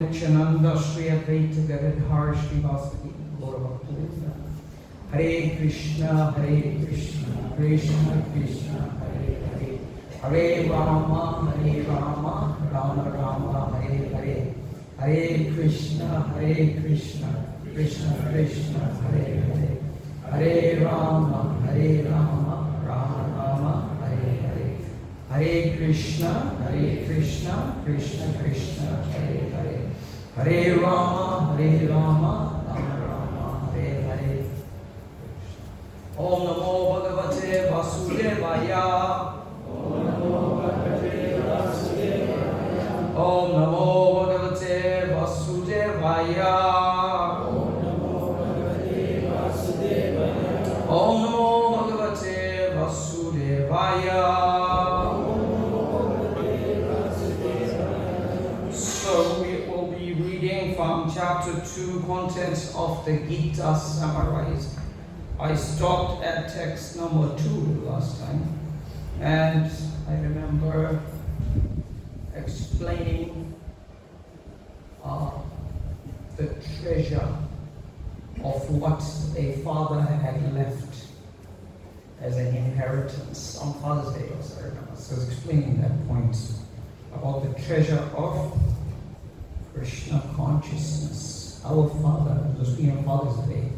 Nanda Shri Advaita Gadadhar Srivasati Gauravaktulina. Hare Krishna, Krishna Krishna, Hare Hare. Hare Rama, Rama Rama, Hare Hare. Hare Krishna, Krishna Krishna, Hare Hare. Hare Rama, Rama Rama, Hare Hare. Hare Krishna, Krishna Krishna, Hare Hare. Hare Rama, Rama Rama, Hare Hare. Om Namo Bhagavate Vasudevaya. Om Namo Bhagavate Vasudevaya. Om Namo Bhagavate Vasudevaya. Om Namo Bhagavate Vasudevaya. Om Namo Bhagavate Vasudevaya. From chapter 2, contents of the Gita summarized. I stopped at text number 2 last time, and I remember explaining the treasure of what a father had left as an inheritance on Father's Day. I remember. So I was explaining that point about the treasure of Krishna consciousness. Our Father, those being Father's Day.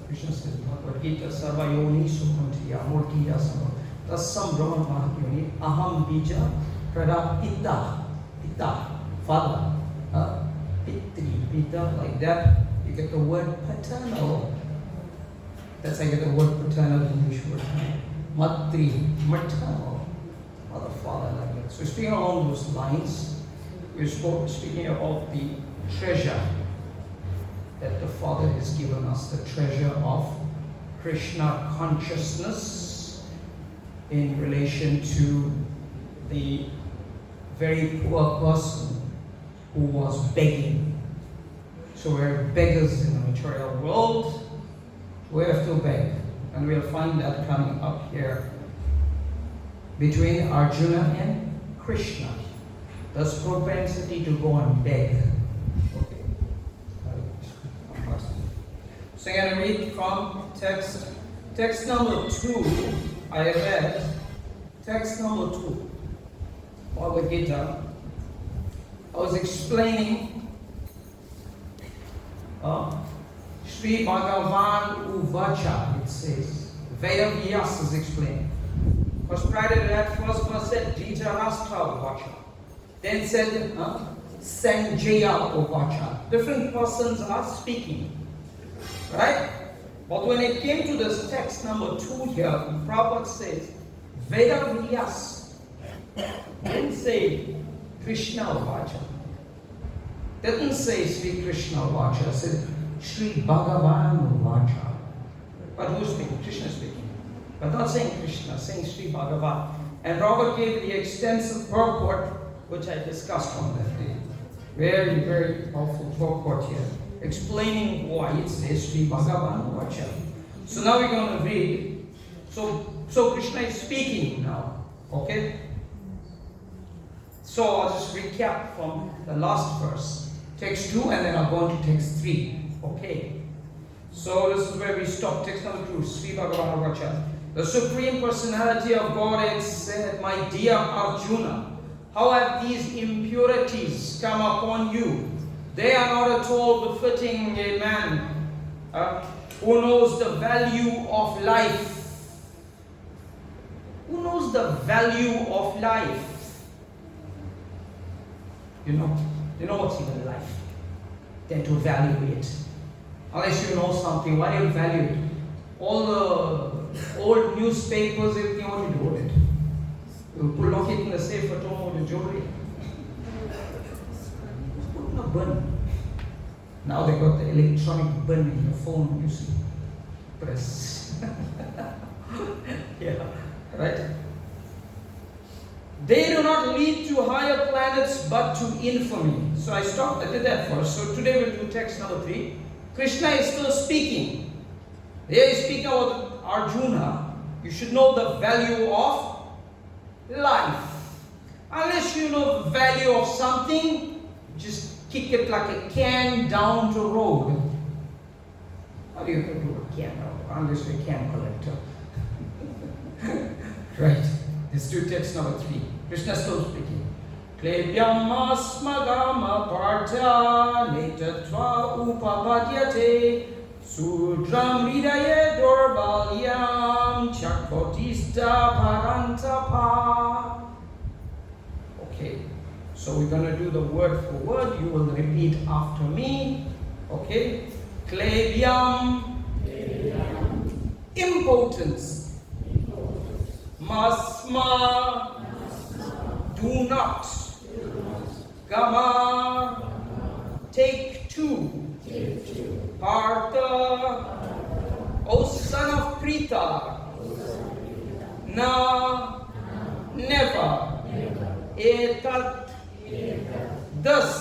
Krishna says, Bhagavad Gita, Sarva Yoni Sukuntiya, Murtiya Sarva. Tasam Brahman Mahakyoni, Aham Bija, Prada Pita, Father, Pitri, Pita, like that. You get the word paternal. That's how you get the word paternal in English word. Matri, maternal. Mother, Father, like that. So speaking along those lines, we're speaking about the treasure that the Father has given us, the treasure of Krishna consciousness in relation to the very poor person who was begging. So we're beggars in the material world, we have to beg. And we'll find that coming up here between Arjuna and Krishna. This propensity to go and beg. Okay. So I'm going to read from text number 2. I read text number 2. Bhagavad Gita. I was explaining Sri Bhagavan Uvacha, it says. Veda Vyas is explaining. Because prior to that, first verse said Dhritarashtra Uvacha. Then said Sanjaya Uvacha. Different persons are speaking. Right? But when it came to this text number 2 here, Prabhupada says Veda Vyas. Didn't say Krishna Uvacha. Didn't say Sri Krishna Uvacha. It said Sri Bhagavan Uvacha. But who's speaking? Krishna speaking. But not saying Krishna, saying Sri Bhagavan. And Robert gave the extensive purport which I discussed on that day. Very, very powerful purport here, explaining why it says Sri Bhagavan Vacha. So now we're going to read. So Krishna is speaking now. Okay? So I'll just recap from the last verse. Text 2 and then I'll go on to text 3. Okay? So this is where we stop. Text number 2, Sri Bhagavan Vacha. The Supreme Personality of Godhead said, My dear Arjuna, how have these impurities come upon you? They are not at all befitting a man who knows the value of life. Who knows the value of life? You know what's even life? Then to value it. Unless you know something, why do you value it? All the old newspapers, everything, what do you do with it? You lock it in the safe at home with the jewelry. Put in a bin. Now they got the electronic bin in your phone, you see. Press. Yeah, right? They do not lead to higher planets but to infamy. So I did that first. So today we'll do text number 3. Krishna is still speaking. Here he's speaking about Arjuna. You should know the value of life. Unless you know the value of something, just kick it like a can down the road. How do you do a can? Unless you're a can collector. Right. Let's do text number 3. Krishna still speaking. Klebhyam asmagama partha netatva upapadyate sudram hridaye dorbalyam chakotista parantapa. Okay, so we're going to do the word for word. You will repeat after me. Okay? Klebhyam, impotence. Masma, do not. Gama, take two. Partha, O son of Prita. Na, never. Etat, thus.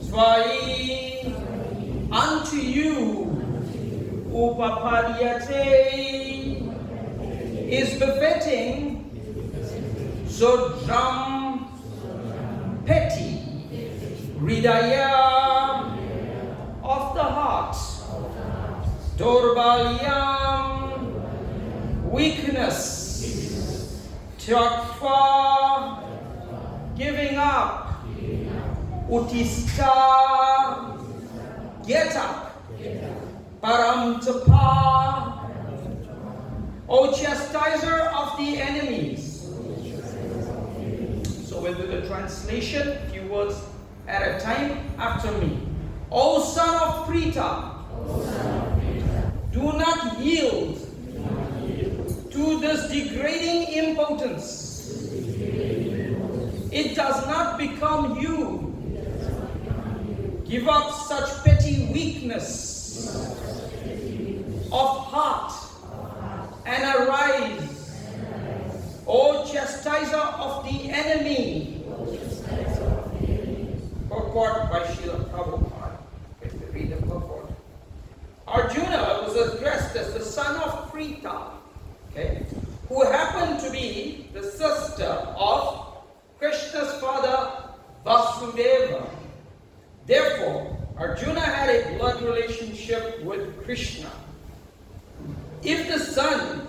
Svai, unto you. Upapadyate, is befitting. Sodram, petty. Hridaya, of the heart. Dorbalyam, weakness. Tyatva, giving up. Utista, get up. Paramtapa, O chastiser of the enemies. So we'll do the translation, a few words at a time after me. O son of Prita, do not yield to this degrading impotence. It does not become you. Give up such petty weakness of heart and arise, O chastiser of the enemy. Purport by Srila Prabhupada. Let's read the purport. Arjuna was addressed as the son of Prita, okay, who happened to be the sister of Krishna's father Vasudeva. Therefore, Arjuna had a blood relationship with Krishna. If the son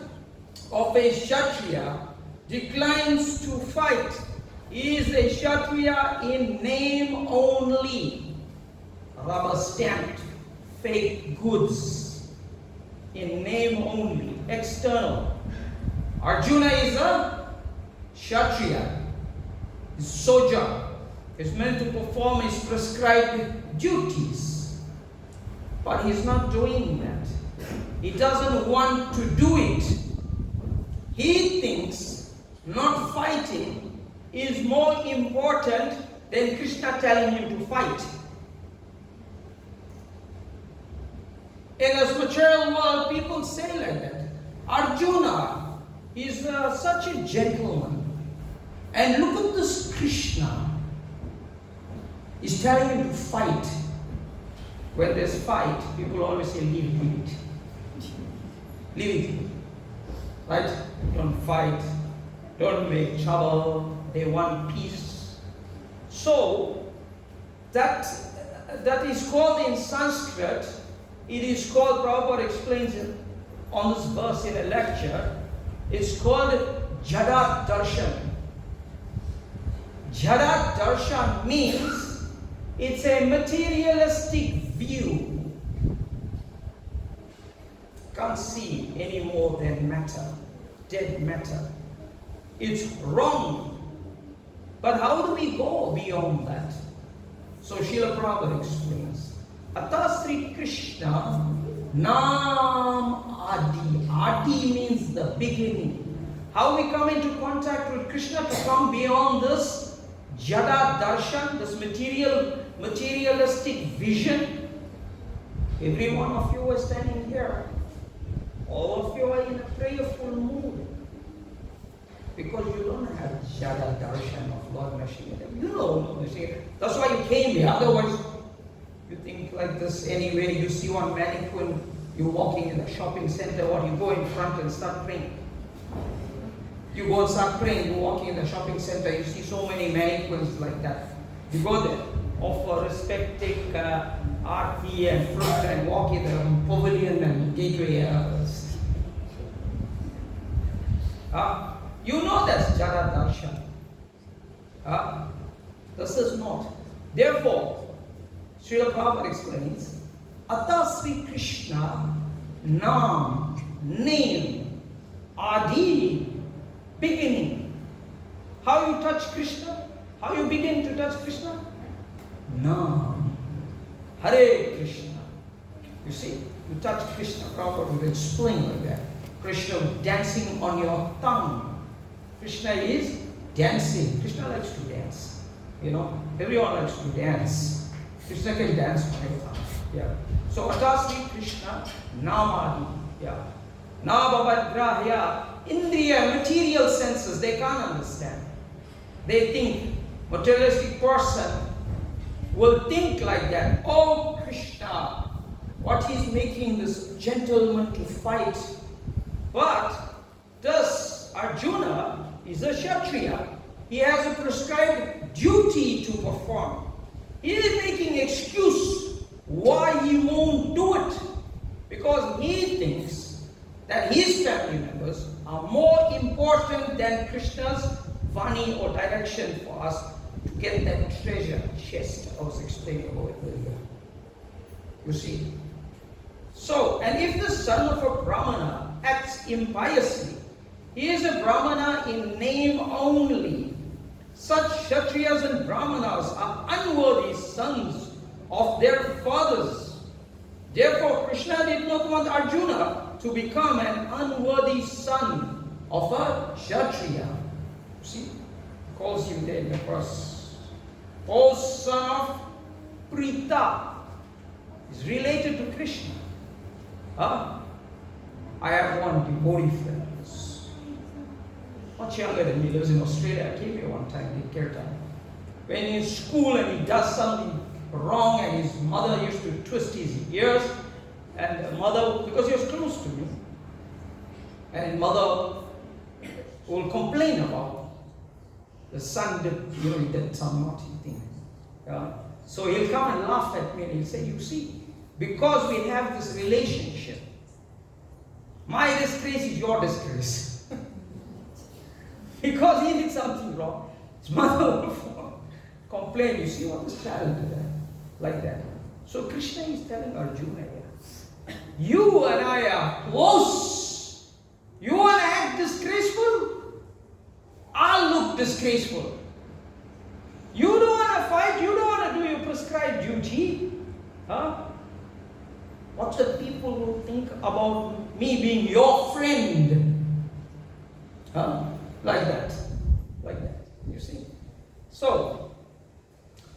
of a Kshatriya declines to fight, he is a Kshatriya in name only. Rubber stamped, fake goods. In name only, external. Arjuna is a Kshatriya. His soja is meant to perform his prescribed duties. But he's not doing that. He doesn't want to do it. He thinks not fighting is more important than Krishna telling him to fight. In this material world, people say like that. Arjuna is such a gentleman. And look at this Krishna. He's telling him to fight. When there's fight, people always say, leave it. Leave it. Right? Don't fight. Don't make trouble. They want peace. So, that is called in Sanskrit, it is called, Prabhupada explains it on this verse in a lecture, it's called Jada Darshan. Jada Darshan means it's a materialistic view. Can't see any more than matter, dead matter. It's wrong. But how do we go beyond that? So Srila Prabhupada explains. Ata Sri Krishna Nam Adi. Adi means the beginning. How we come into contact with Krishna to come beyond this Jada Darshan, this materialistic vision. Every one of you are standing here. All of you are in a prayerful mood. Because you don't have Jada Darshan of Lord Nrsimha. You know Nrsimha. That's why you came here. Otherwise, you think like this anyway. You see one mannequin, you're walking in a shopping center, or you go in front and start praying. You go and start praying, you're walking in the shopping center, you see so many mannequins like that. You go there. offer respecting aarti and fruit and walk in the pavilion and gateway. You know that's Jara Darshan. This is not. Therefore, Srila Prabhupada explains, Ata Sri Krishna Nam, name, Adi, beginning. How you touch Krishna? How you begin to touch Krishna? Nam, Hare Krishna. You see, you touch Krishna. Prabhupada will explain like that. Krishna dancing on your tongue. Krishna is dancing. Krishna likes to dance. You know, everyone likes to dance. Krishna can dance on your tongue. Yeah. So Atasri Krishna Namadi. Yeah. Nabhavagrahya. Indriya, material senses, they can't understand. They think, materialistic person will think like that. Oh Krishna, what he's making this gentleman to fight. But this Arjuna is a Kshatriya. He has a prescribed duty to perform. He is making excuse why he won't do it. Because he thinks that his family members are more important than Krishna's vani or direction for us to get that treasure chest I was explaining about it earlier. You see? So, and if the son of a Brahmana acts impiously, he is a Brahmana in name only. Such Kshatriyas and Brahmanas are unworthy sons of their fathers. Therefore, Krishna did not want Arjuna to become an unworthy son of a Kshatriya. See, calls him there in the verse. O son of Prita is related to Krishna. I have one devotee friend. Much younger than me, lives in Australia. I came here one time, in Kirtan. When he's in school and he does something wrong and his mother used to twist his ears, and the mother, because he was close to me, and mother will complain about the son did, he did some naughty thing. So he'll come and laugh at me and he'll say, you see, because we have this relationship, my disgrace is your disgrace. Because he did something wrong, his mother will complain, you see what this child did, like that. So Krishna is telling Arjuna here, you and I are close. You want to act disgraceful? I'll look disgraceful. You don't want to fight, you don't want to do your prescribed duty. What the people will think about me being your friend? Like that. You see. So,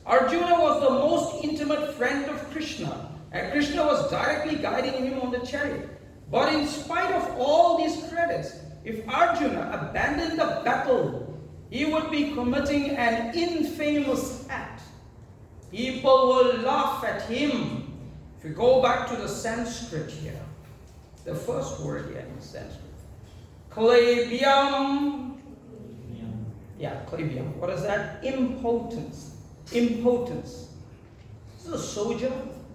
Arjuna was the most intimate friend of Krishna, and Krishna was directly guiding him on the chariot. But in spite of all these credits, if Arjuna abandoned the battle, he would be committing an infamous act. People will laugh at him. If we go back to the Sanskrit here, the first word here in Sanskrit, Klebiam. Yeah, klebiam. What is that? Impotence. Impotence. This is a soldier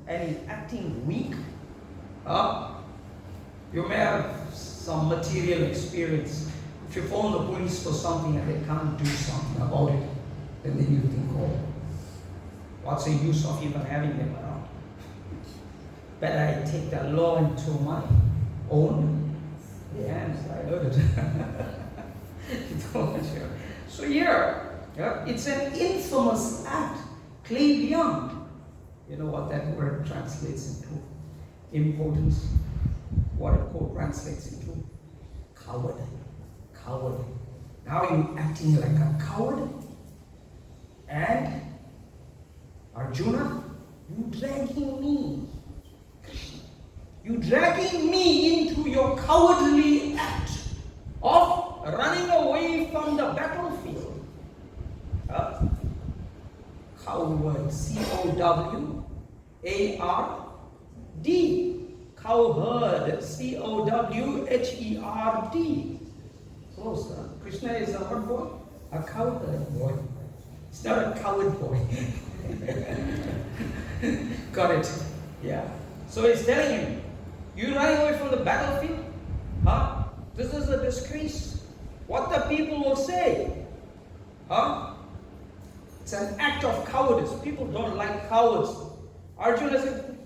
and he's acting weak. You may have some material experience. If you phone the police for something and they can't do something about it, then you think, oh, what's the use of even having them around? Better I take the law into my own hands. I heard it. So here, it's an infamous act. Klebiam. You know what that word translates into? Impotence. What it translates into? Coward. Coward. Now you're acting like a coward. And Arjuna, you dragging me. Krishna, you dragging me into your cowardly act of running away from the battlefield. Coward. C-O-W-A-R-D. Cowherd, C-O-W-H-E-R-D. Close, Krishna is a what boy? A cowherd boy. It's not a coward boy. Got it? Yeah. So he's telling him, you running away from the battlefield? Huh? This is a disgrace. What the people will say? Huh? It's an act of cowardice. People don't like cowards. Arjuna said,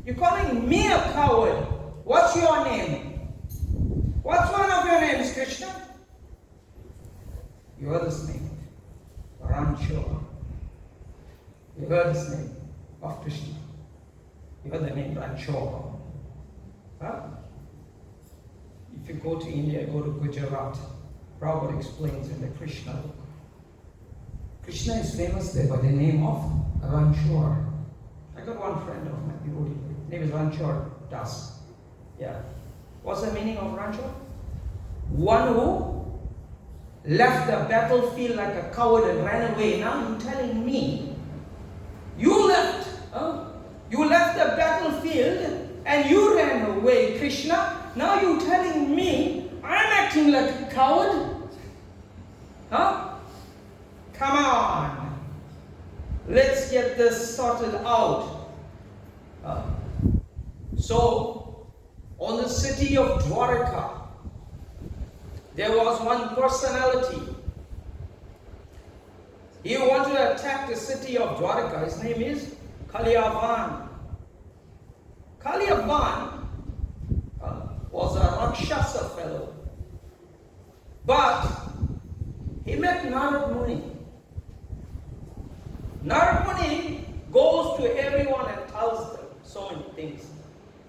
you're calling me a coward. What's your name? What's one of your names, Krishna? You heard this name. Rancho. You heard this name of Krishna. You heard the name Rancho. Huh? If you go to India, go to Gujarat, Prabhupada explains in the Krishna book. Krishna is famous there by the name of Ranchor. I got one friend of my devotee. His name is Ranchor Das. Yeah. What's the meaning of Ranchor? One who left the battlefield like a coward and ran away. Now you're telling me you left the battlefield and you ran away, Krishna. Now you're telling me I'm acting like a coward? Huh? Come on. Let's get this sorted out. So, on the city of Dwarka, there was one personality. He wanted to attack the city of Dwarka. His name is Kalyavan. Kalyavan was a Rakshasa fellow. But he met Narad Muni. Narad Muni goes to everyone and tells them so many things.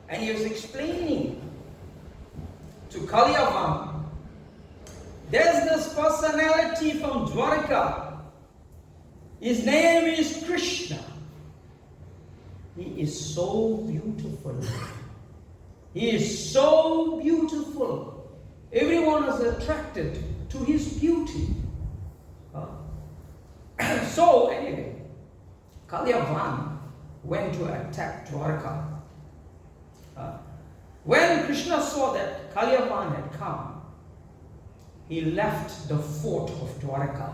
And he was explaining to Kalyavan, there's this personality from Dwarka. His name is Krishna. He is so beautiful. He is so beautiful. Everyone is attracted to his beauty. So anyway, Kalyavan went to attack Dwarka. When Krishna saw that Kalyavan had come, he left the fort of Dwarka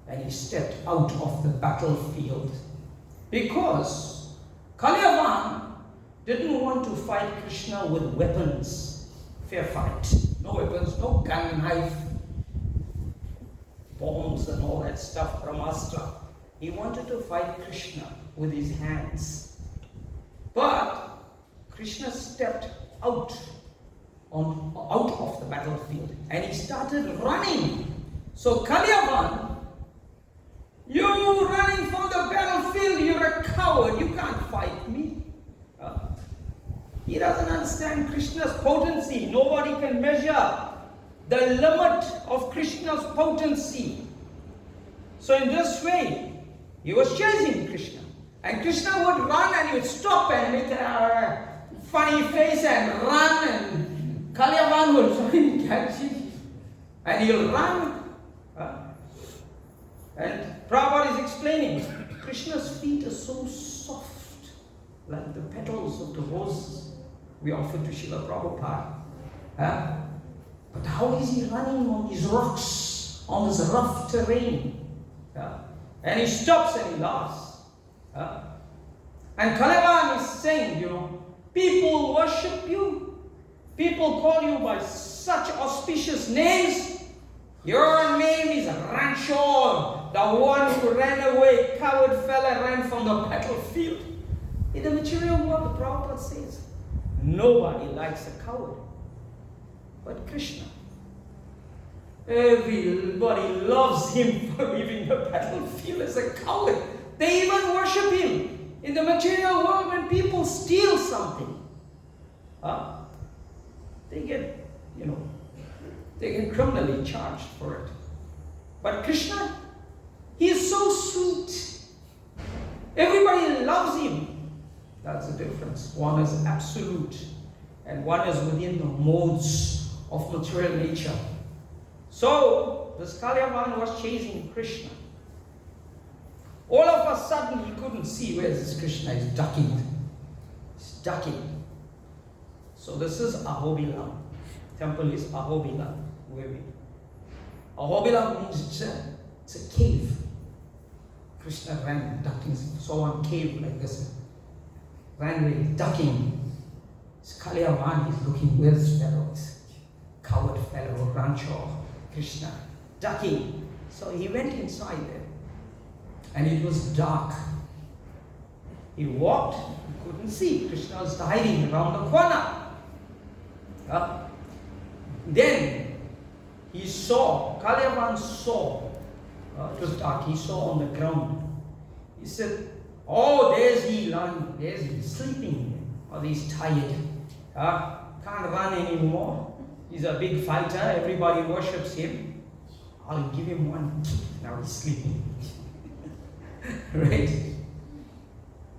and he stepped out of the battlefield because Kalyavan didn't want to fight Krishna with weapons. Fair fight. No weapons, no gun, knife, bombs and all that stuff, Brahmastra. He wanted to fight Krishna with his hands. But Krishna stepped out of the battlefield and he started running. So Kalyavan, you running from the battlefield, you're a coward, you can't fight me. He doesn't understand Krishna's potency. Nobody can measure the limit of Krishna's potency. So in this way, he was chasing Krishna. And Krishna would run and he would stop and make a funny face and run, and Kalyavan will try and catch him. And he'll run. And Prabhupada is explaining, Krishna's feet are so soft, like the petals of the roses we offer to Srila Prabhupada. But how is he running on these rocks, on this rough terrain? And he stops and he laughs. And Kalyavan is saying, people worship you. People call you by such auspicious names. Your name is Ranchor, the one who ran away, coward fella, ran from the battlefield. In the material world, the Prabhupada says, nobody likes a coward but Krishna. Everybody loves him for leaving the battlefield as a coward. They even worship him. In the material world, when people steal something, they get criminally charged for it. But Krishna, he is so sweet. Everybody loves him. That's the difference. One is absolute and one is within the modes of material nature. So, this Kalyavan was chasing Krishna. All of a sudden, he couldn't see where this Krishna is ducking. He's ducking. So this is Ahobilam. Temple is Ahobilam. Ahobilam means it's a cave. Krishna ran, ducking, saw one cave like this, ran away, ducking. Kalyavan is looking, where's fellow? Coward fellow, Rancho, Krishna, ducking. So he went inside there, and it was dark. He walked, he couldn't see. Krishna was hiding around the corner. Then he saw, Kalyavan saw, it was dark, he saw on the ground. He said, oh, there's he lying, there's he sleeping, or he's tired. Can't run anymore. He's a big fighter, everybody worships him. I'll give him one kick. Now he's sleeping. Right?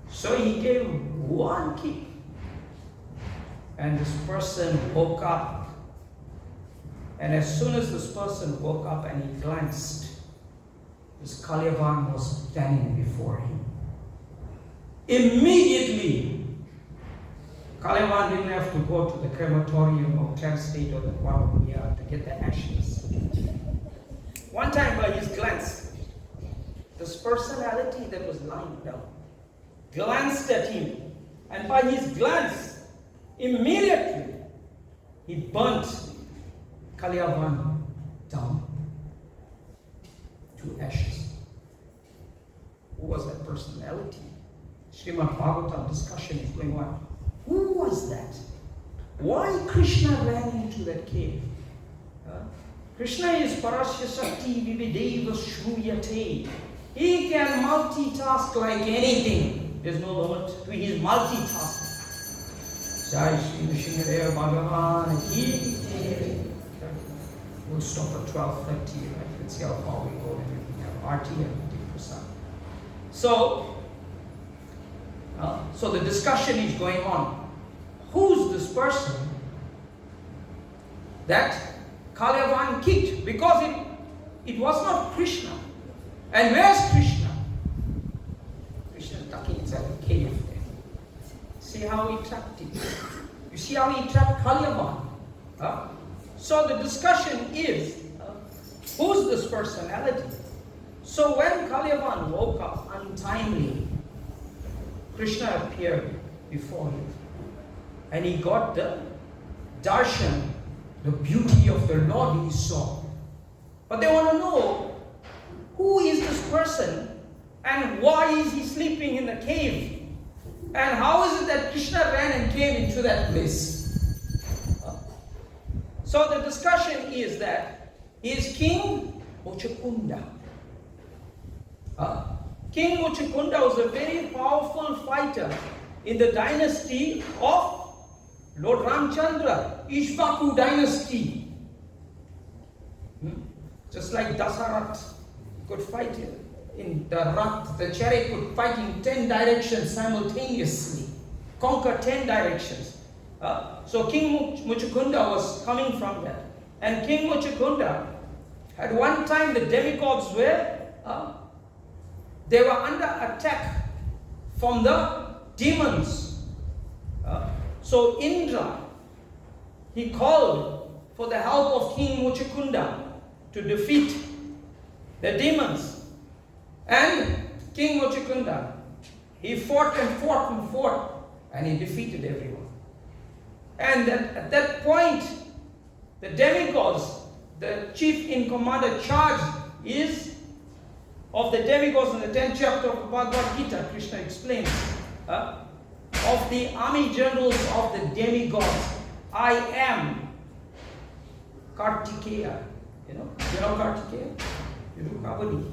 So he gave one kick. And this person woke up. And as soon as this person woke up and he glanced, this Kalyavan was standing before him. Immediately, Kalyavan didn't have to go to the crematorium or translate or the one to get the ashes. One time by his glance, this personality that was lying down glanced at him, and by his glance, immediately he burnt Kalyavan down to ashes. Who was that personality? Srimad Bhagavatam discussion is going on. Who was that? Why Krishna ran into that cave? Krishna is Parasya Shakti Vivideva Shruyate. He can multitask like anything. There's no limit to his multitasking. Jai Shri Nrsimha Bhagavan Ki. We'll stop at 12:30. Right? Let's see how far we go. And we have RT and 50%. So the discussion is going on. Who's this person that Kalyavan kicked? Because it was not Krishna. And where's Krishna? Krishna is ducking inside a cave there. See how he trapped him. You see how he trapped Kalyavan. So the discussion is, who's this personality? So when Kalyavan woke up untimely, Krishna appeared before him. And he got the darshan, the beauty of the Lord he saw. But they want to know, who is this person and why is he sleeping in the cave? And how is it that Krishna ran and came into that place? So the discussion is that he is King Muchukunda. King Muchukunda was a very powerful fighter in the dynasty of Lord Ramchandra, Ishvaku dynasty. Just like Dasarat could fight in the Rath, the chariot could fight in 10 directions simultaneously, conquer 10 directions. So King Muchukunda was coming from that. And King Muchukunda, at one time the demigods were, they were under attack from the demons. So Indra, he called for the help of King Muchukunda to defeat the demons. And King Muchukunda, he fought and fought and fought, and he defeated everyone. And at that point, the demigods, the chief in command, the charge is of the demigods in the 10th chapter of Bhagavad Gita, Krishna explains, of the army generals of the demigods, I am Kartikeya. You know Kartikeya? You do Kabaddi.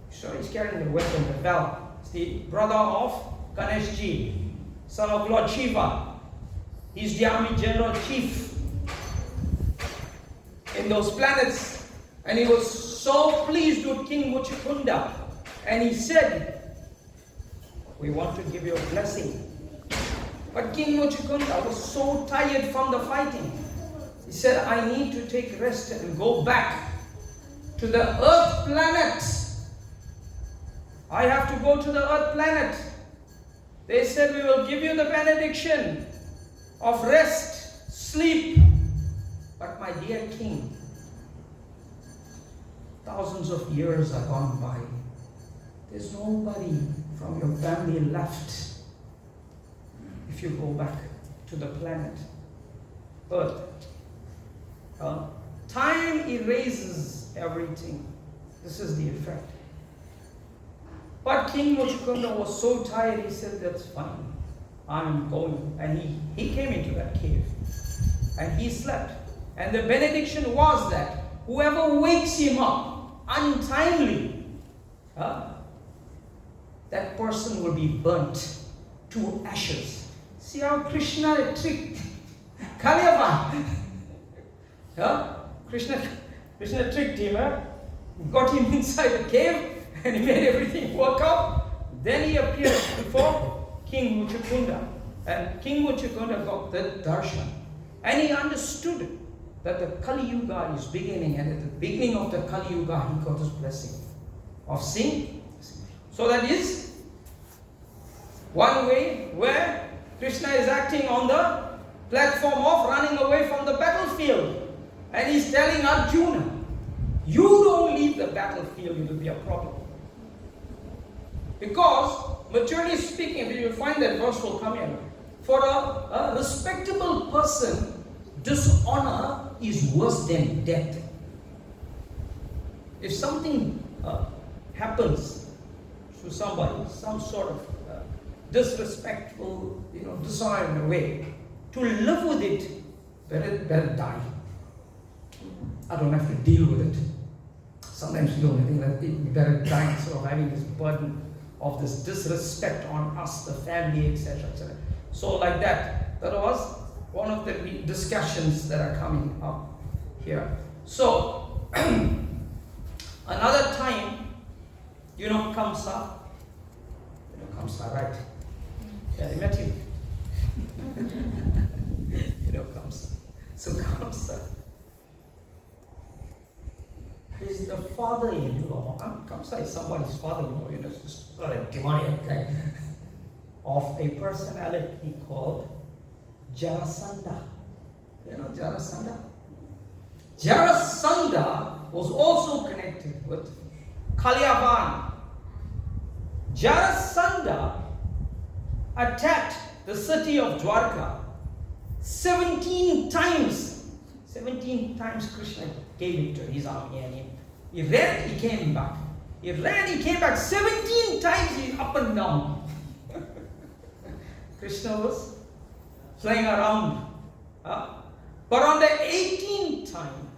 So he's carrying the weapon, the bell. It's the brother of Ganeshji, son of Lord Shiva. He's the army general chief in those planets. And he was so pleased with King Muchukunda. And he said, we want to give you a blessing. But King Muchukunda was so tired from the fighting. He said, I need to take rest and go back to the earth planet. I have to go to the earth planet. They said, we will give you the benediction of rest, sleep. But my dear king, thousands of years are gone by. There's nobody from your family left if you go back to the planet Earth. Time erases everything. This is the effect. But King Muchukunda was so tired, he said, that's fine, I'm going. And he came into that cave and he slept. And the benediction was that whoever wakes him up untimely, that person will be burnt to ashes. See how Krishna tricked Kalyavan. Krishna tricked him, got him inside the cave, and he made everything work out. Then he appeared before King Muchukunda, and King Muchukunda got the darshan, and he understood that the Kali Yuga is beginning, and at the beginning of the Kali Yuga he got his blessing of seeing. So that is one way where Krishna is acting on the platform of running away from the battlefield. And he's telling Arjuna, you don't leave the battlefield, it will be a problem. Because, maturely speaking, you will find that verse will come in. For a respectable person, dishonor is worse than death. If something happens to somebody, some sort of disrespectful, dishonor in a way, to live with it, better die. I don't have to deal with it. Sometimes you don't think that we better die instead of having this burden of this disrespect on us, the family, etc., etc. So like that was one of the discussions that are coming up here. So another time, Kamsa. Kamsa, right? Yeah, I met him. Kamsa. So Kamsa is the father-in-law. Kamsa is somebody's father-in-law, sort of demoniac guy, of a personality called Jarasandha. Jarasandha? Jarasandha was also connected with Kalyavan. Jarasandha attacked the city of Dwarka 17 times. 17 times Krishna gave it to his army, and he ran, he came back. He ran, he came back 17 times, he's up and down. Krishna was flying around. But on the 18th time,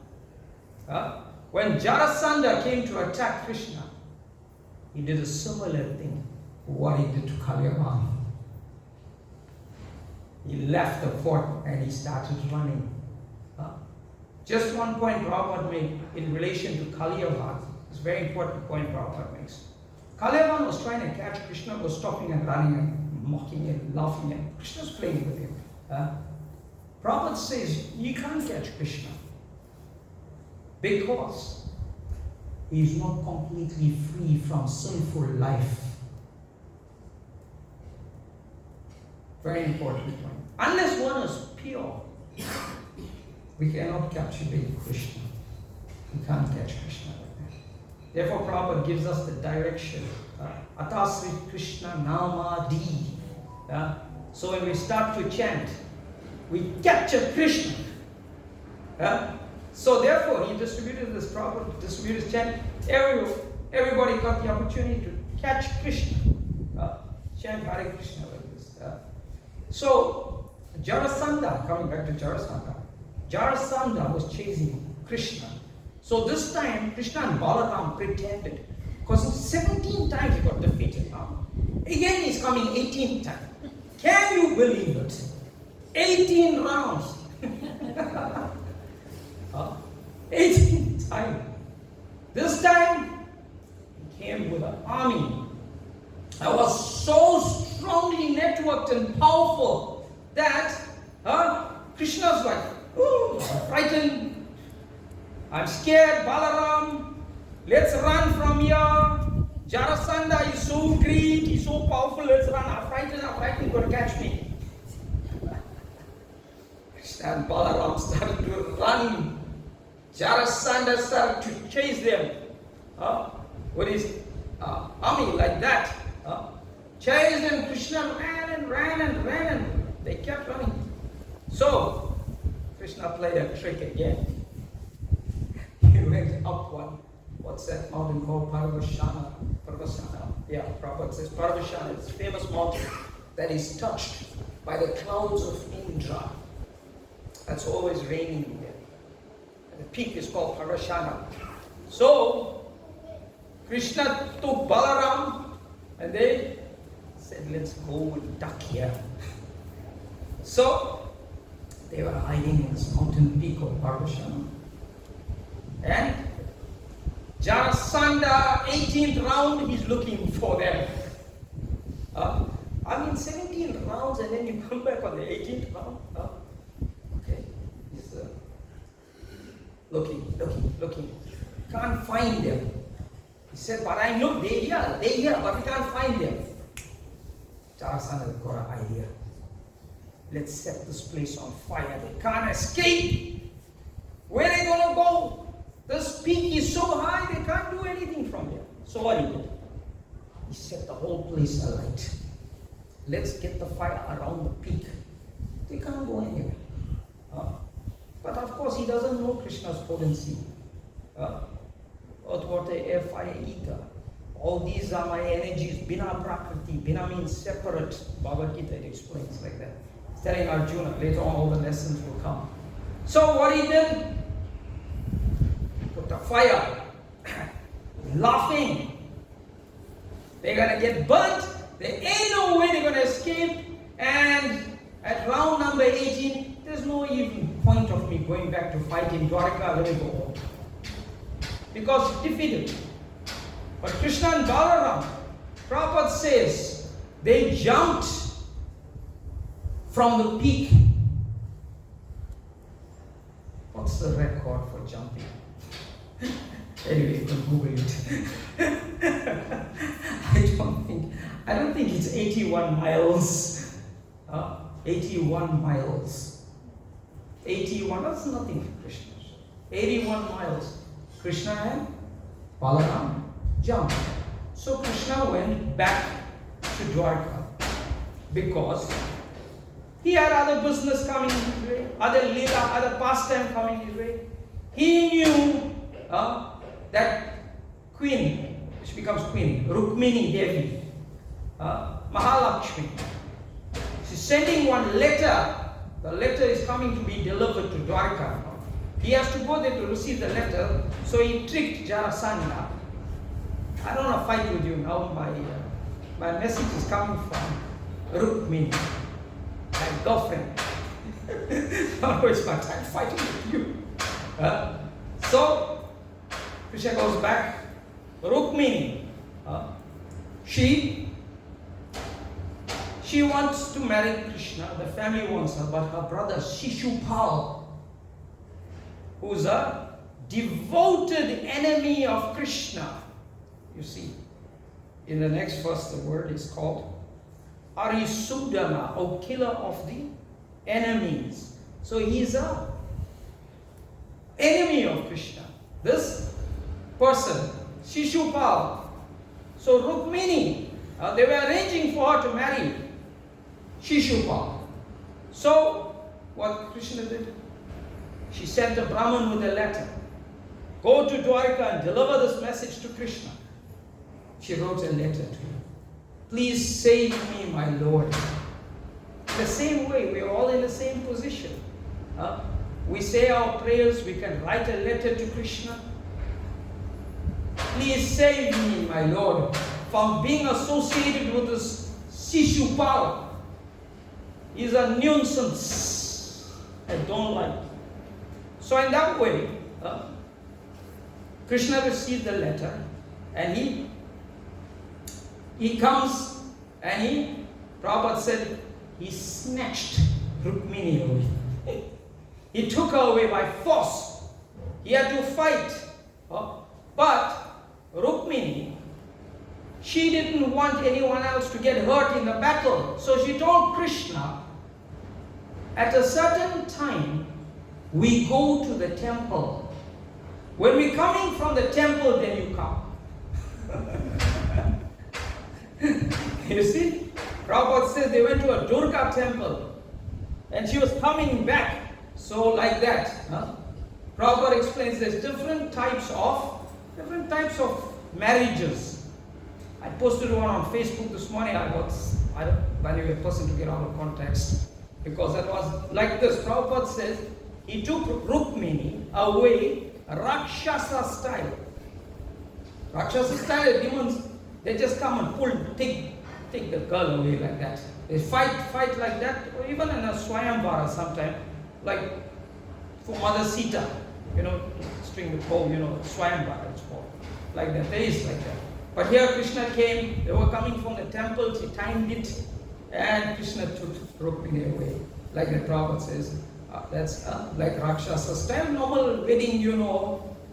when Jarasandha came to attack Krishna, he did a similar thing, what he did to Kalyavan. He left the fort and he started running. Just one point Prabhupada made in relation to Kalyavan. It's a very important point Prabhupada makes. Kalyavan was trying to catch Krishna, was stopping and running and mocking him, laughing at him. Krishna's playing with him. Prabhupada says, you can't catch Krishna because he is not completely free from sinful life. Very important point. Unless one is pure, we cannot captivate Krishna. We can't catch Krishna like that. Therefore, Prabhupada gives us the direction. Atasri Krishna Nama Di. So when we start to chant, we capture Krishna. So therefore, he distributed this Prabhupada, distributed chant. Everybody got the opportunity to catch Krishna. Chant Hare Krishna like this. So, Jarasandha, coming back to Jarasandha. Jarasandha was chasing Krishna. So this time, Krishna and Balaram pretended. Because 17 times he got defeated now. Again he's coming 18th time. Can you believe it? 18 rounds. 18th time. This time, he came with an army that was so strongly networked and powerful that Krishna's like, oh, I'm frightened, I'm scared, Balaram, let's run from here. Jarasandha is so great, he's so powerful, let's run, I'm frightened, going to catch me. Krishna and Balaram started to run. Jarasandha started to chase them. How army like that. Chased, and Krishna ran and ran and ran, and they kept running. So Krishna played a trick again. He went up one. What's that mountain called? Parvashana. Yeah, Prabhupada says Parvashana is a famous mountain that is touched by the clouds of Indra. That's always raining there. And the peak is called Parvashana. So Krishna took Balaram and they said, let's go and duck here. So they were hiding in this mountain peak of Parvashana. And Jarasandha, 18th round, he's looking for them. 17 rounds and then you come back on the 18th round. Okay. He's looking. Can't find them. He said, but I know they're here, but we can't find them. Jarasandha got an idea. Let's set this place on fire. They can't escape. Where are they going to go? This peak is so high, they can't do anything from here. So what he did? He set the whole place alight. Let's get the fire around the peak. They can't go anywhere. But of course, he doesn't know Krishna's potency. Earth, water, air, fire, ether. All these are my energies. Bina prakriti. Bina means separate. Bhagavad Gita explains like that. He's telling Arjuna, later on all the lessons will come. So what he did? Put the fire. Laughing. They're going to get burnt. There ain't no way they're going to escape. And at round number 18, there's no even point of me going back to fight in Dwarka. Let me go home. Because defeated. But Krishna and Balaram, Prabhupada says, they jumped from the peak. What's the record for jumping? Anyway, you can Google it. I don't think it's 81 miles. 81 miles. 81, that's nothing for Krishna. 81 miles. Krishna and Balaram jumped. So Krishna went back to Dwarka because he had other business coming his way, other leela, other pastime coming his way. He knew that queen, which becomes queen, Rukmini Devi, Mahalakshmi, she's sending one letter. The letter is coming to be delivered to Dwarka. He has to go there to receive the letter, so he tricked Jarasandha. I don't want to fight with you now. My message is coming from Rukmini, my girlfriend. Don't waste my time fighting with you. So Krishna goes back. Rukmini, she wants to marry Krishna. The family wants her, but her brother Shishupal, who's a devoted enemy of Krishna. You see, in the next verse, the word is called Arisudana, or killer of the enemies. So he's a enemy of Krishna. This person, Shishupal. So Rukmini, they were arranging for her to marry Shishupal. So what Krishna did? She sent a Brahmin with a letter. Go to Dwarka and deliver this message to Krishna. She wrote a letter to him. Please save me, my Lord. The same way, we are all in the same position. We say our prayers, we can write a letter to Krishna. Please save me, my Lord, from being associated with this Shishupal. He's a nuisance. I don't like him. So in that way, Krishna received the letter, and he comes and Prabhupada said, he snatched Rukmini away. He took her away by force. He had to fight. But Rukmini, she didn't want anyone else to get hurt in the battle. So she told Krishna, at a certain time, we go to the temple. When we're coming from the temple, then you come. You see, Prabhupada says they went to a Durga temple and she was coming back. So like that. Prabhupada explains there's different types of marriages. I posted one on Facebook this morning. I don't value a person to get out of context. Because it was like this. Prabhupada says he took Rukmini away Rakshasa style. Rakshasa style, demons, they just come and take the girl away like that. They fight like that, or even in a Swayamvara sometime, like for Mother Sita, string the pole, Swayamvara it's called. Like that, there is like that. But here Krishna came, they were coming from the temples, he timed it, and Krishna took Rukmini away. Like the Prabhupada says, that's like Rakshasa style, normal wedding, you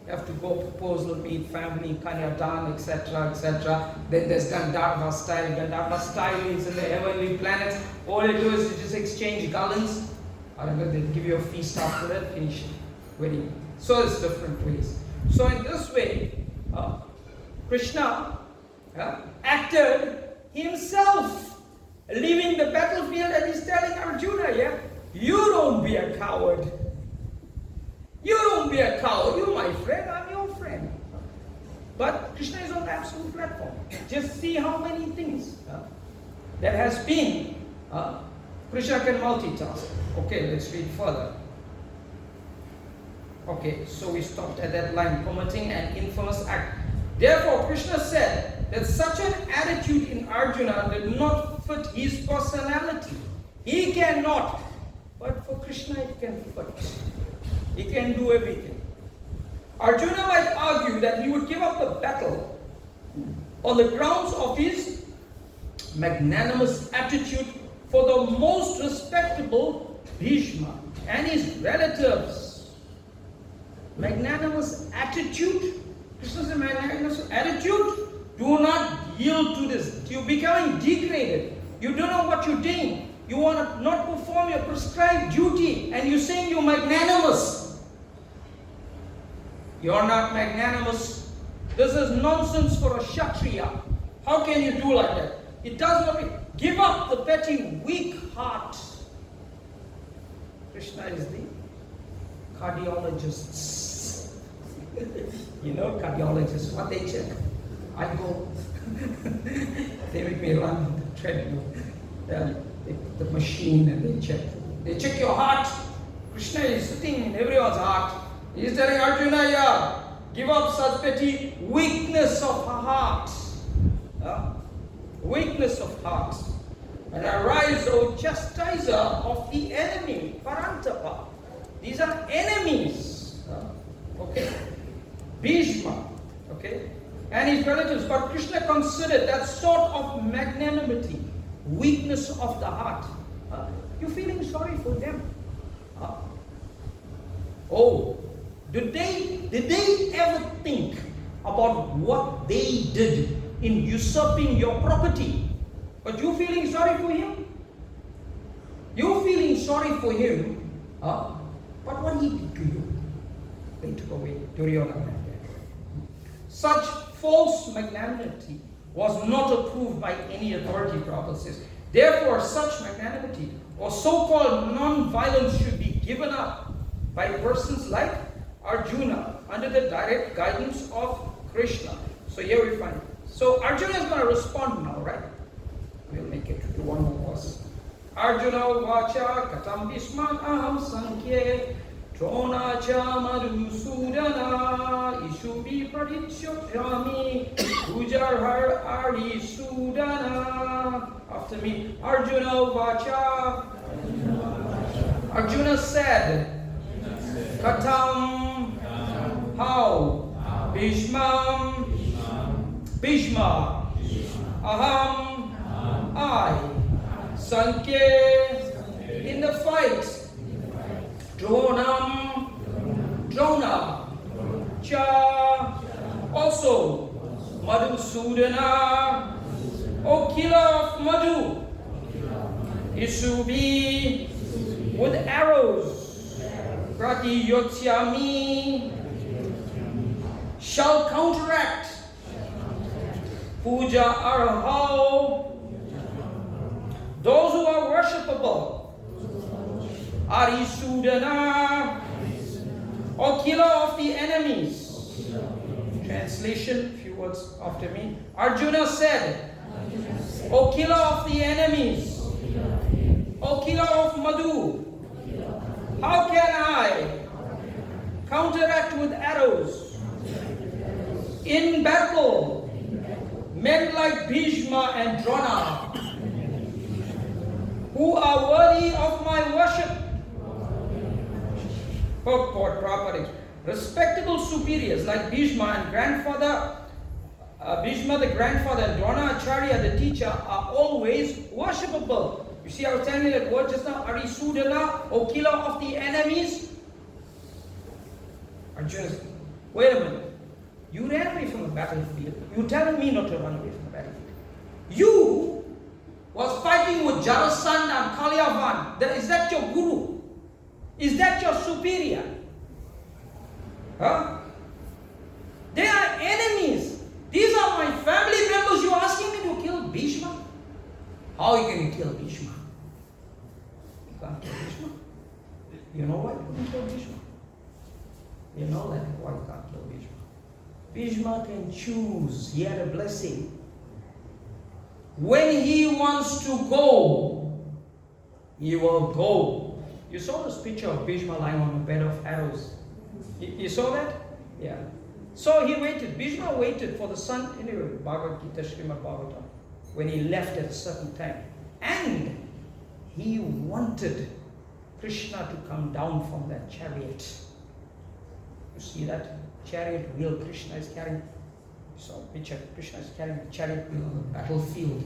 have to go proposal, meet family, Kanyadan, etc., etc. Then there's Gandharva style. Gandharva style is in the heavenly planets. All they do is just exchange garlands. They give you a feast after that, finish wedding. So it's different ways. So in this way, Krishna acted himself, leaving the battlefield, and he's telling Arjuna, you don't be a coward. You don't be a coward. You're my friend. I'm your friend. But Krishna is on the absolute platform. Just see how many things there has been. Krishna can multitask. Okay, let's read further. Okay, so we stopped at that line, committing an infamous act. Therefore, Krishna said that such an attitude in Arjuna did not fit his personality. He cannot. But for Krishna, it can fit. He can do everything. Arjuna might argue that he would give up the battle on the grounds of his magnanimous attitude for the most respectable Bhishma and his relatives. Magnanimous attitude? Krishna's a magnanimous attitude? Do not yield to this. You're becoming degraded. You don't know what you're doing. You want to not perform your prescribed duty, and you're saying you're magnanimous. You're not magnanimous. This is nonsense for a Kshatriya. How can you do like that? It does not give up the petty, weak heart. Krishna is the cardiologists. Cardiologists, what they check. I go, they make me run the treadmill. They put the machine and they check. They check your heart. Krishna is sitting in everyone's heart. He is telling Arjuna, give up such petty weakness of heart. Weakness of heart. And arise, O chastiser of the enemy, Parantapa. These are enemies. Okay. Bhishma. Okay. And his relatives. But Krishna considered that sort of magnanimity, weakness of the heart. You're feeling sorry for them. Did they ever think about what they did in usurping your property? But you feeling sorry for him? You're feeling sorry for him. But what he did to you? They took away Duryodhana. Such false magnanimity was not approved by any authority, Prabhupada says. Therefore, such magnanimity or so-called non-violence should be given up by persons like Arjuna under the direct guidance of Krishna. So here we find. So Arjuna is going to respond now, right? We'll make it to one more verse. Arjuna vacha katam bhisman aham sankye drona cha madhusudana ishubi pradichyami ujarhar ari sudana. After me, Arjuna vacha. Arjuna said, katam, how? Bhishma, aham, I, Sankhe, in the fight, Dronam, Drona, Cha, also, Madhusudana, O killer of Madhu, Isubi, with arrows, Prati Yotsyami, shall counteract Puja Arhao, worshipable. Arisudana, or killer of the enemies. Translation, few words after me. Arjuna said, O killer of the enemies, O killer of Madhu, how can I counteract with arrows? In battle, men like Bhishma and Drona, who are worthy of my worship. Purport, properties. Respectable superiors like Bhishma and grandfather, Bhishma the grandfather and Drona Acharya the teacher are always worshipable. You see, I was telling you that word just now, Arisudana, O killer of the enemies. Arjuna said, wait a minute. You ran away from the battlefield. You're telling me not to run away from the battlefield. You was fighting with Jarasandha and Kalyavan. Is that your guru? Is that your superior? Huh? They are enemies. These are my family members. You're asking me to kill Bhishma? How can you kill Bhishma? You can't kill Bhishma. You know why you can't kill Bhishma? You know that why you can't kill Bhishma. Bhishma can choose. He had a blessing. When he wants to go, he will go. You saw this picture of Bhishma lying on a bed of arrows. You saw that? Yeah. So he waited. Bhishma waited for the sun. Anyway, Bhagavad Gita, Srimad Bhagavatam, when he left at a certain time. And he wanted Krishna to come down from that chariot. You see that chariot wheel Krishna is carrying? So picture, Krishna is carrying the chariot wheel on the battlefield.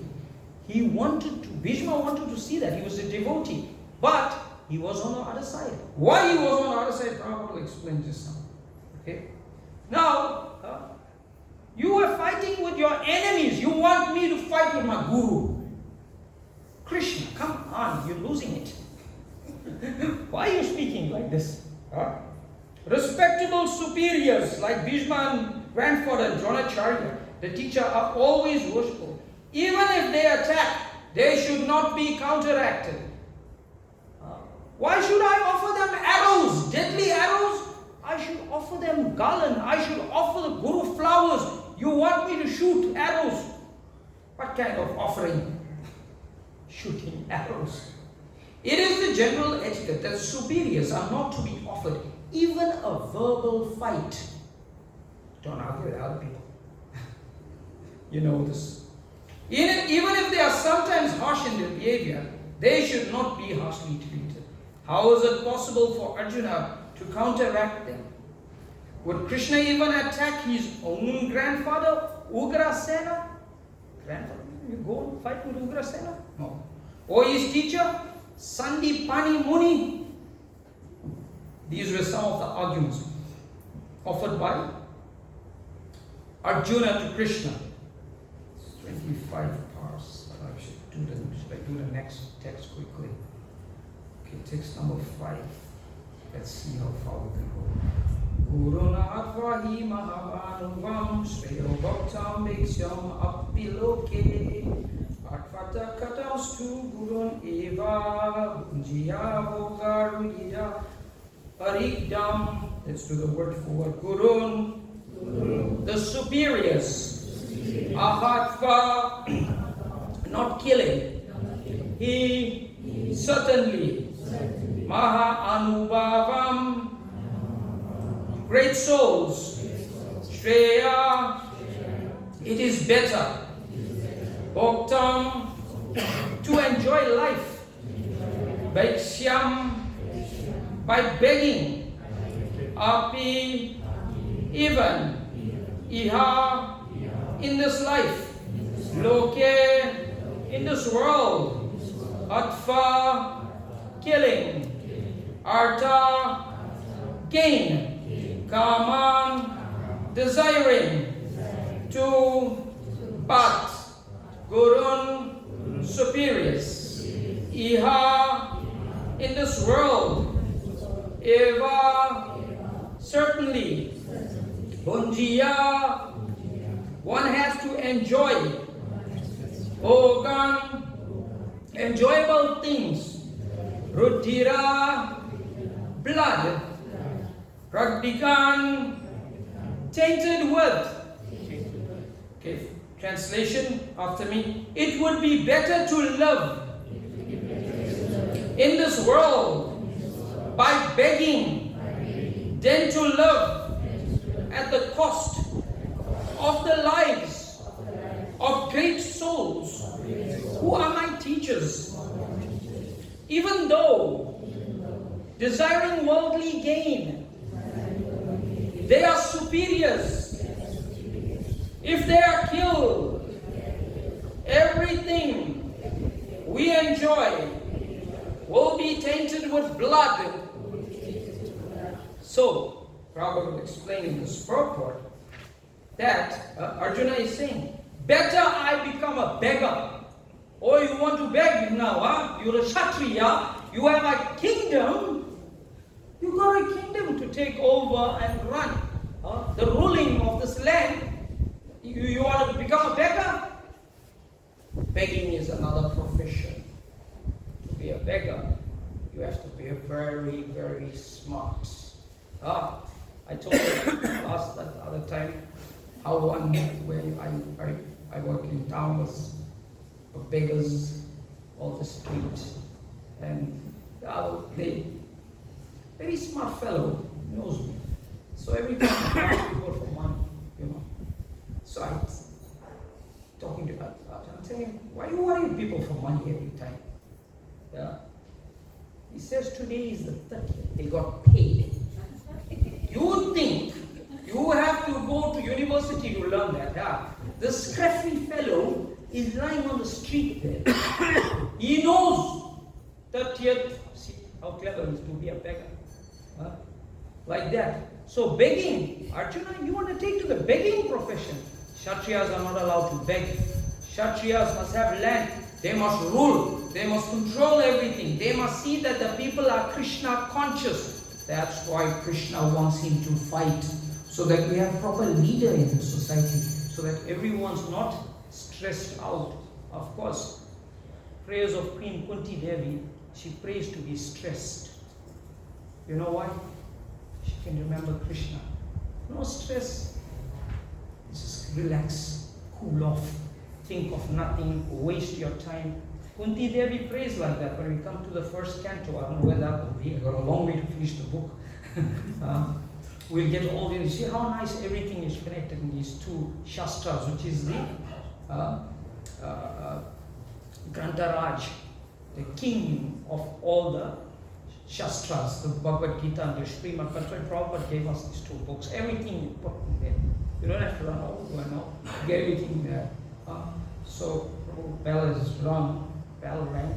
Bhishma wanted to see that. He was a devotee. But he was on the other side. Why he was on the other side, Prabhupada will explain just now. Okay? Now, you were fighting with your enemies. You want me to fight with my guru. Krishna, come on, you're losing it. Why are you speaking like this? Respectable superiors like Bhishma and grandfather and Dronacharya, the teacher, are always worshipful. Even if they attack, they should not be counteracted. Why should I offer them arrows, deadly arrows? I should offer them garland. I should offer the Guru flowers. You want me to shoot arrows? What kind of offering? Shooting arrows. It is the general etiquette that superiors are not to be offered even a verbal fight. Don't argue with other people. You know this. Even if they are sometimes harsh in their behavior, they should not be harshly treated. How is it possible for Arjuna to counteract them? Would Krishna even attack his own grandfather, Ugrasena? Grandfather? You go and fight with Ugrasena? No. Or his teacher, Sandipani Muni? These were some of the arguments offered by Arjuna to Krishna. It's 25 parts. Should I do the next text quickly? Okay, text number 5. Let's see how far we can go. Guruna Atvahi Mahabanuvam Shreyo Bhaktam Bhiksyam Apiloke Atvata Katastu Gurun Eva Jiya Vogarudida Parikdam. Let's do the word for word. Gurun, the superiors. Ahatva, not killing. He certainly. Maha Anubhavam, great souls. Shreya, it is better. Bhaktam, to enjoy life. Bhaiksyam, by begging. Api, even. Iha, in this life. Loke, in this world. Atva, killing. Artha, gain. Kaman, desiring. To, but. Gurun, superiors. Iha, in this world. Eva, certainly. Bunjiya, one has to enjoy. Bhogan, enjoyable things. Rudira, blood. Ragdikan, tainted with. Okay, translation after me. It would be better to live in this world by begging than to live at the cost of the lives of great souls who are my teachers. Even though desiring worldly gain, they are superiors. If they are killed, everything we enjoy will be tainted with blood. So, Prabhupada will explain in this purport that Arjuna is saying, better I become a beggar. Oh, you want to beg now, huh? You're a Kshatriya, you have a kingdom, you got a kingdom to take over and run. The ruling of this land, you want to become a beggar? Begging is another profession. To be a beggar, you have to be very, very smart. I told you last that other time how one where I work in town was beggars on the street, and they very smart fellow knows me. So every time I ask people for money, So I talking to him, I'm telling him, why you worry people for money every time? Yeah. He says today is the 30th. They got paid. You think you have to go to university to learn that? Yeah. The scruffy fellow is lying on the street there. He knows 30th. See how clever it is to be a beggar. Like that. So begging, Arjuna, you want to take to the begging profession. Kshatriyas are not allowed to beg. Kshatriyas must have land. They must rule. They must control everything. They must see that the people are Krishna conscious. That's why Krishna wants him to fight. So that we have proper leader in the society. So that everyone's not stressed out. Of course, prayers of Queen Kunti Devi, she prays to be stressed. You know why? She can remember Krishna. No stress. Just relax, cool off, think of nothing, waste your time. Kunti Devi prays like that. When we come to the first canto, I don't know where that will be. I've got a long way to finish the book. We'll get all in. See how nice everything is connected in these two Shastras, which is the Grantaraj, the king of all the Shastras, the Bhagavad Gita and the Srimad. That's why Prabhupada gave us these two books. Everything you put in there. You don't have to run all over now. Get everything there. So, bell is rung. Bell rang.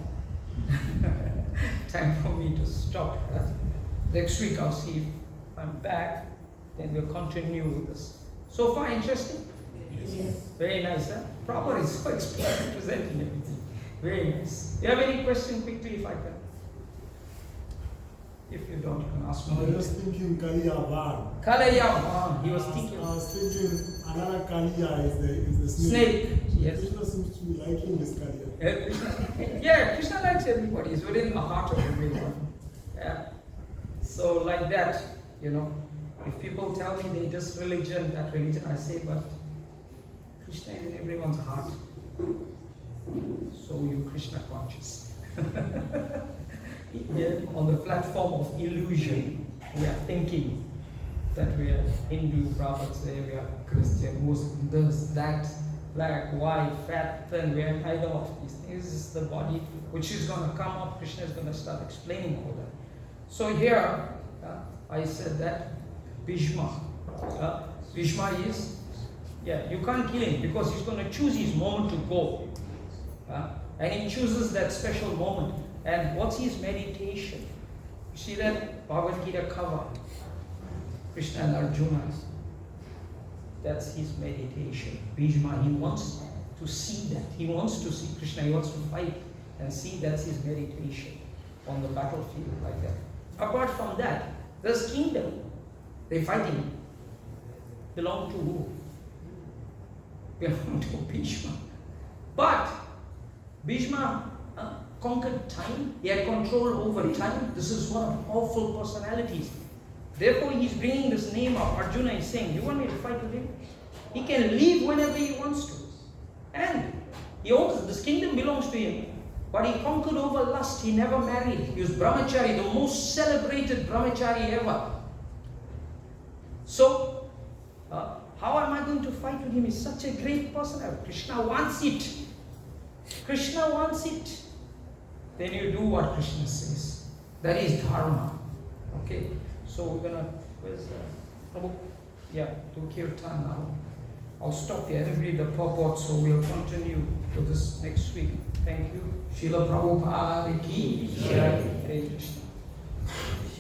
Time for me to stop. Next week I'll see if I'm back. Then we'll continue with this. So far, interesting? Yes. Very nice, huh? Prabhupada is so expert presenting everything. Very nice. You have any question quickly if I can? If you don't, you can ask me. I was thinking Kaliyavan. Kaliyavan. He was thinking. I was thinking another Kaliya is the Snake. Yes. Krishna seems to be liking this Kaliya. Yeah, Krishna likes everybody. He's within the heart of everyone. Yeah. So like that, if people tell me they just religion, that religion, I say, but Krishna is in everyone's heart. So you Krishna conscious. Here on the platform of illusion, we are thinking that we are Hindu, Brahmins, say we are Christian, Muslim, this, that, black, white, fat, thin, we are neither of these things. This is the body which is going to come up. Krishna is going to start explaining all that. So here, I said that Bhishma. Bhishma is, you can't kill him because he's going to choose his moment to go. And he chooses that special moment. And what's his meditation? You see that Bhagavad Gita cover? Krishna and Arjuna. That's his meditation. Bhishma, he wants to see that. He wants to see Krishna. He wants to fight and see that's his meditation on the battlefield like that. Apart from that, this kingdom, they're fighting, belong to who? Belong to Bhishma. But Bhishma, conquered time. He had control over time. This is one of powerful personalities. Therefore, he's bringing this name up. Arjuna is saying, you want me to fight with him? He can leave whenever he wants to. And he owns, this kingdom belongs to him. But he conquered over lust. He never married. He was brahmachari, the most celebrated brahmachari ever. So, how am I going to fight with him? He's such a great person. Krishna wants it. Krishna wants it. Then you do what Krishna says. That is dharma. Okay? So we're gonna, where's Prabhu? Yeah, do kirtan now. I'll stop here. I didn't read the purport, so we'll continue with this next week. Thank you. Srila Prabhupada ki Jai. Hare Krishna.